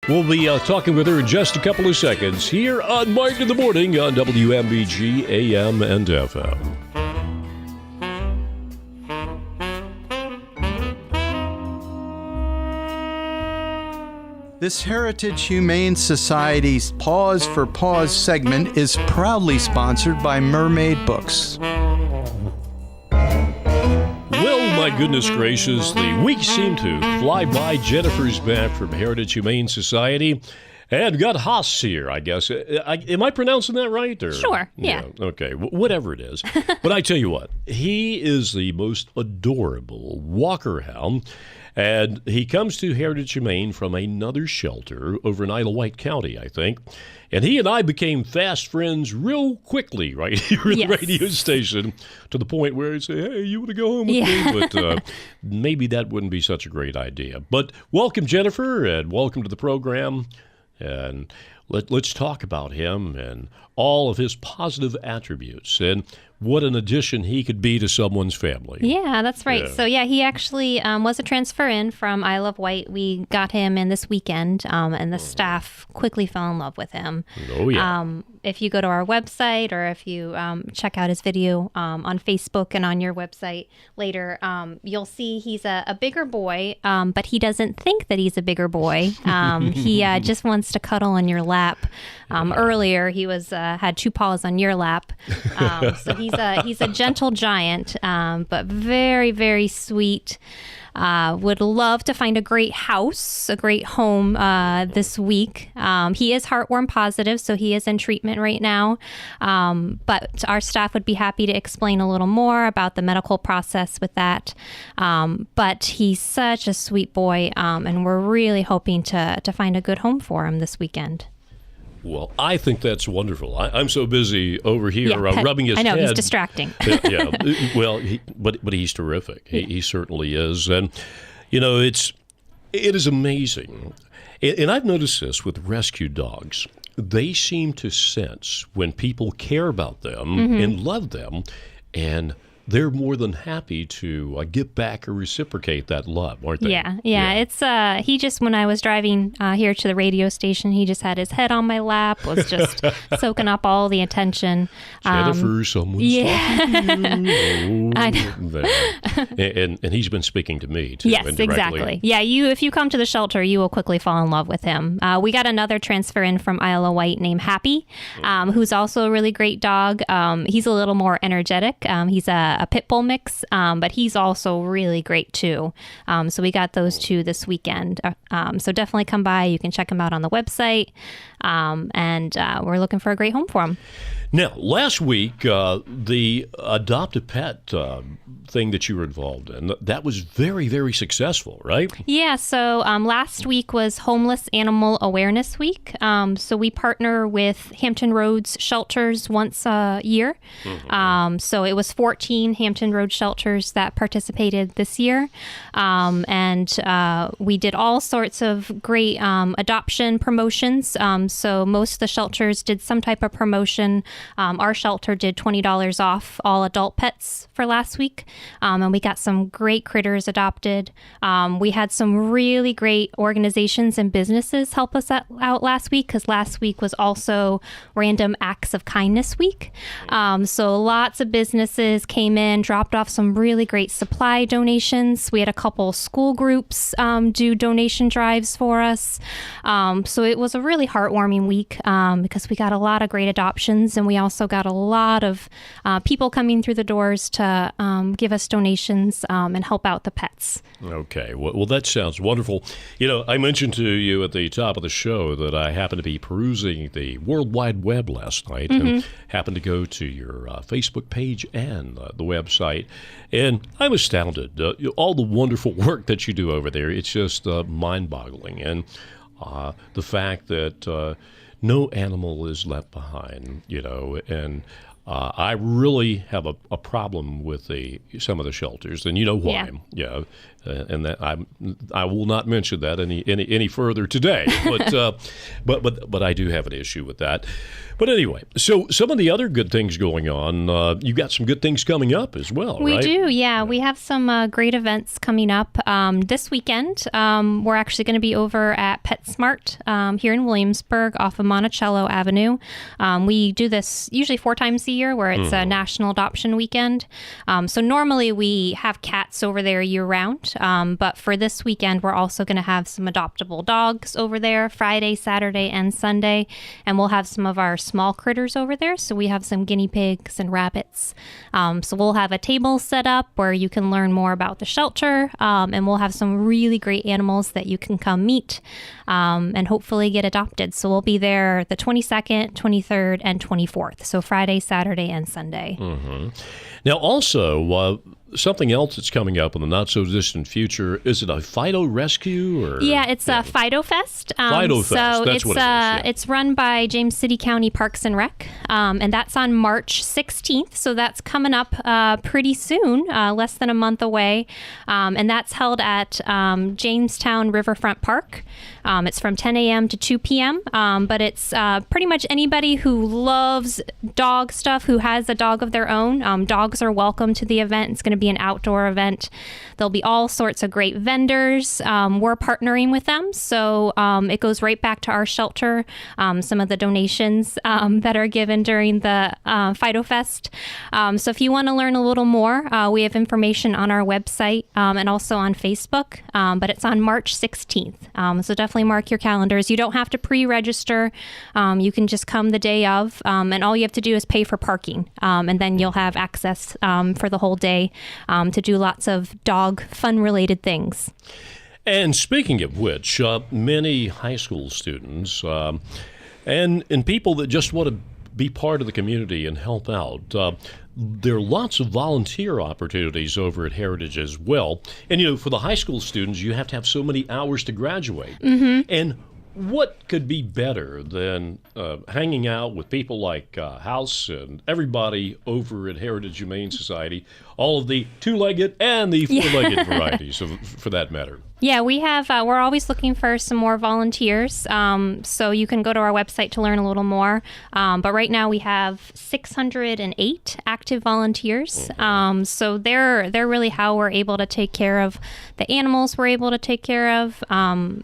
We'll be talking with her in just a couple of seconds here on Mike in the Morning on WMBG AM and FM. This Heritage Humane Society's Paws for Paws segment is proudly sponsored by Mermaid Books. Well, my goodness gracious, the weeks seem to fly by. Jennifer's back from Heritage Humane Society. And got Haus here, I guess. Am I pronouncing that right? Or? Sure, yeah. Okay, whatever it is. But I tell you what, he is the most adorable walker hound. And he comes to Heritage Humane from another shelter over in Isle of Wight County, I think. And he and I became fast friends real quickly right here at the radio station, to the point where I'd say, hey, you want to go home with me? But maybe that wouldn't be such a great idea. But welcome, Jennifer, and welcome to the program. And let's talk about him and all of his positive attributes and what an addition he could be to someone's family. Yeah, that's right. Yeah. So, he actually was a transfer in from Isle of Wight. We got him in this weekend, and the staff quickly fell in love with him. Oh, yeah. If you go to our website or if you check out his video on Facebook and on your website later, you'll see he's a bigger boy, but he doesn't think that he's a bigger boy. He just wants to cuddle on your lap. Earlier, he was had two paws on your lap. So he's a gentle giant, but very, very sweet. Would love to find a great house, a great home this week. He is heartworm positive, so he is in treatment right now. But our staff would be happy to explain a little more about the medical process with that. But he's such a sweet boy, and we're really hoping to find a good home for him this weekend. Well, I think that's wonderful. I'm so busy over here rubbing his head. I know, he's distracting. Well, but he's terrific. He certainly is. And, it is amazing. And I've noticed this with rescue dogs. They seem to sense when people care about them and love them, and they're more than happy to give back or reciprocate that love, aren't they? Yeah. It's he just, when I was driving here to the radio station, he just had his head on my lap, was just soaking up all the attention. Jennifer, someone's talking to you. I know. And he's been speaking to me too. Yes, exactly. Yeah, if you come to the shelter, you will quickly fall in love with him. We got another transfer in from Isle of Wight named Happy, who's also a really great dog. He's a little more energetic. He's a pit bull mix, but he's also really great too. So we got those two this weekend. So definitely come by. You can check them out on the website. And we're looking for a great home for him. Now, last week, the adopt a pet thing that you were involved in, that was very, very successful, right? Yeah, so last week was Homeless Animal Awareness Week. So we partner with Hampton Roads shelters once a year. So it was 14 Hampton Road shelters that participated this year. And we did all sorts of great adoption promotions. So most of the shelters did some type of promotion. Our shelter did $20 off all adult pets for last week, and we got some great critters adopted. We had some really great organizations and businesses help us out last week, because last week was also Random Acts of Kindness Week. So lots of businesses came in, dropped off some really great supply donations. We had a couple school groups do donation drives for us. So it was a really heartwarming week because we got a lot of great adoptions, and we also got a lot of people coming through the doors to give us donations and help out the pets. Okay. Well, that sounds wonderful. I mentioned to you at the top of the show that I happened to be perusing the World Wide Web last night and happened to go to your Facebook page and the website. And I'm astounded. All the wonderful work that you do over there, it's just mind-boggling. And the fact that no animal is left behind, and I really have a problem with some of the shelters, and you know why. Yeah. And that I will not mention that any further today, but I do have an issue with that. But anyway, so some of the other good things going on, you've got some good things coming up as well, We right? do, yeah. We have some great events coming up this weekend. We're actually going to be over at PetSmart here in Williamsburg off of Monticello Avenue. We do this usually 4 times a year where it's a National Adoption Weekend. So normally we have cats over there year-round, but for this weekend we're also going to have some adoptable dogs over there Friday, Saturday, and Sunday, and we'll have some of our small critters over there. So we have some guinea pigs and rabbits. So we'll have a table set up where you can learn more about the shelter, and we'll have some really great animals that you can come meet and hopefully get adopted. So we'll be there the 22nd, 23rd, and 24th. So Friday, Saturday, and Sunday. Now, also, something else that's coming up in the not-so-distant future, is it a Fido Rescue? Or Yeah, it's a Fido Fest. Fido Fest, so that's what it is. Yeah. It's run by James City County Parks and Rec, and that's on March 16th. So that's coming up pretty soon, less than a month away. And that's held at Jamestown Riverfront Park. It's from 10 a.m. to 2 p.m., but it's pretty much anybody who loves dog stuff, who has a dog of their own. Dogs are welcome to the event. It's going to be an outdoor event. There'll be all sorts of great vendors. We're partnering with them, so it goes right back to our shelter. Some of the donations that are given during the Fido Fest. So if you want to learn a little more, we have information on our website and also on Facebook, but it's on March 16th. So definitely mark your calendars. You don't have to pre-register. You can just come the day of, and all you have to do is pay for parking, and then you'll have access for the whole day to do lots of dog fun-related things. And speaking of which, many high school students and people that just want to be part of the community and help out, there are lots of volunteer opportunities over at Heritage as well. And, for the high school students, you have to have so many hours to graduate. And what could be better than hanging out with people like Haus and everybody over at Heritage Humane Society, all of the two-legged and the four-legged varieties, for that matter? Yeah, we have, we're always looking for some more volunteers. So you can go to our website to learn a little more. But right now we have 608 active volunteers. So they're really how we're able to take care of the animals we're able to take care of.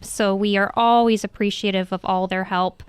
So we are always appreciative of all their help.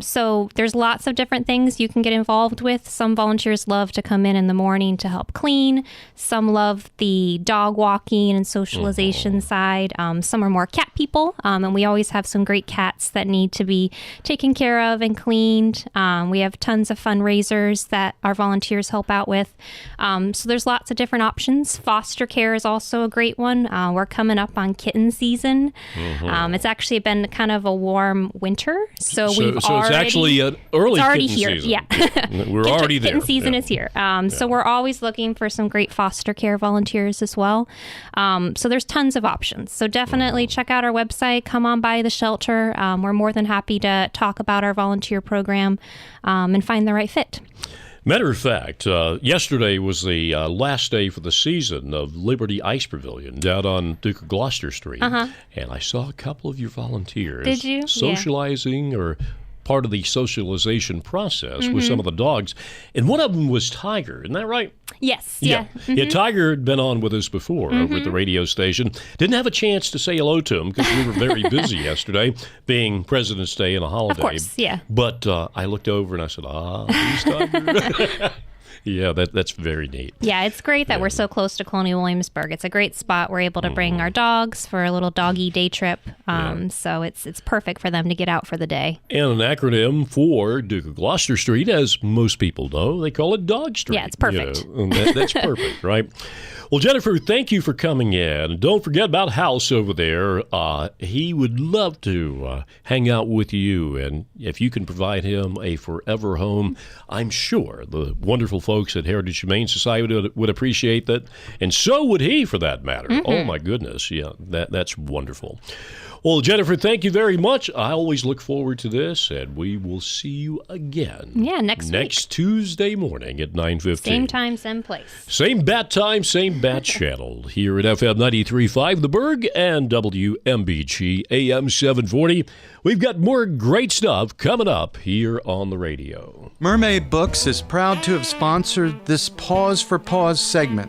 So there's lots of different things you can get involved with. Some volunteers love to come in the morning to help clean. Some love the dog walking and socialization side. Some are more cat people, and we always have some great cats that need to be taken care of and cleaned. We have tons of fundraisers that our volunteers help out with. So there's lots of different options. Foster care is also a great one. We're coming up on kitten season. It's actually been kind of a warm winter, so it's actually an early kitten here. season. Yeah, We're already there. Kitten season is here. So we're always looking for some great foster care volunteers as well. So there's tons of options. So definitely check out our website. Come on by the shelter. We're more than happy to talk about our volunteer program and find the right fit. Matter of fact, yesterday was the last day for the season of Liberty Ice Pavilion down on Duke of Gloucester Street. And I saw a couple of your volunteers Did you? socializing or part of the socialization process with some of the dogs. And one of them was Tiger. Isn't that right? Yes. Yeah. Tiger had been on with us before over at the radio station. Didn't have a chance to say hello to him because we were very busy yesterday, being President's Day and a holiday. Of course, yeah. But I looked over and I said, he's Tiger. Yeah, that's very neat. Yeah, it's great that we're so close to Colonial Williamsburg. It's a great spot. We're able to bring our dogs for a little doggy day trip. So it's perfect for them to get out for the day. And an acronym for Duke of Gloucester Street, as most people know, they call it Dog Street. Yeah, it's perfect. And that's perfect, right? Well, Jennifer, thank you for coming in. Don't forget about Haus over there. He would love to hang out with you, and if you can provide him a forever home, I'm sure the wonderful folks at Heritage Humane Society would appreciate that, and so would he, for that matter. Mm-hmm. Oh, my goodness. Yeah, that's wonderful. Well, Jennifer, thank you very much. I always look forward to this, and we will see you again. Yeah, next week. Tuesday morning at 9:15. Same time, same place. Same bat time, same bat channel. Here at FM 93.5, The Burg, and WMBG AM 740. We've got more great stuff coming up here on the radio. Mermaid Books is proud to have sponsored this Pause for Pause segment.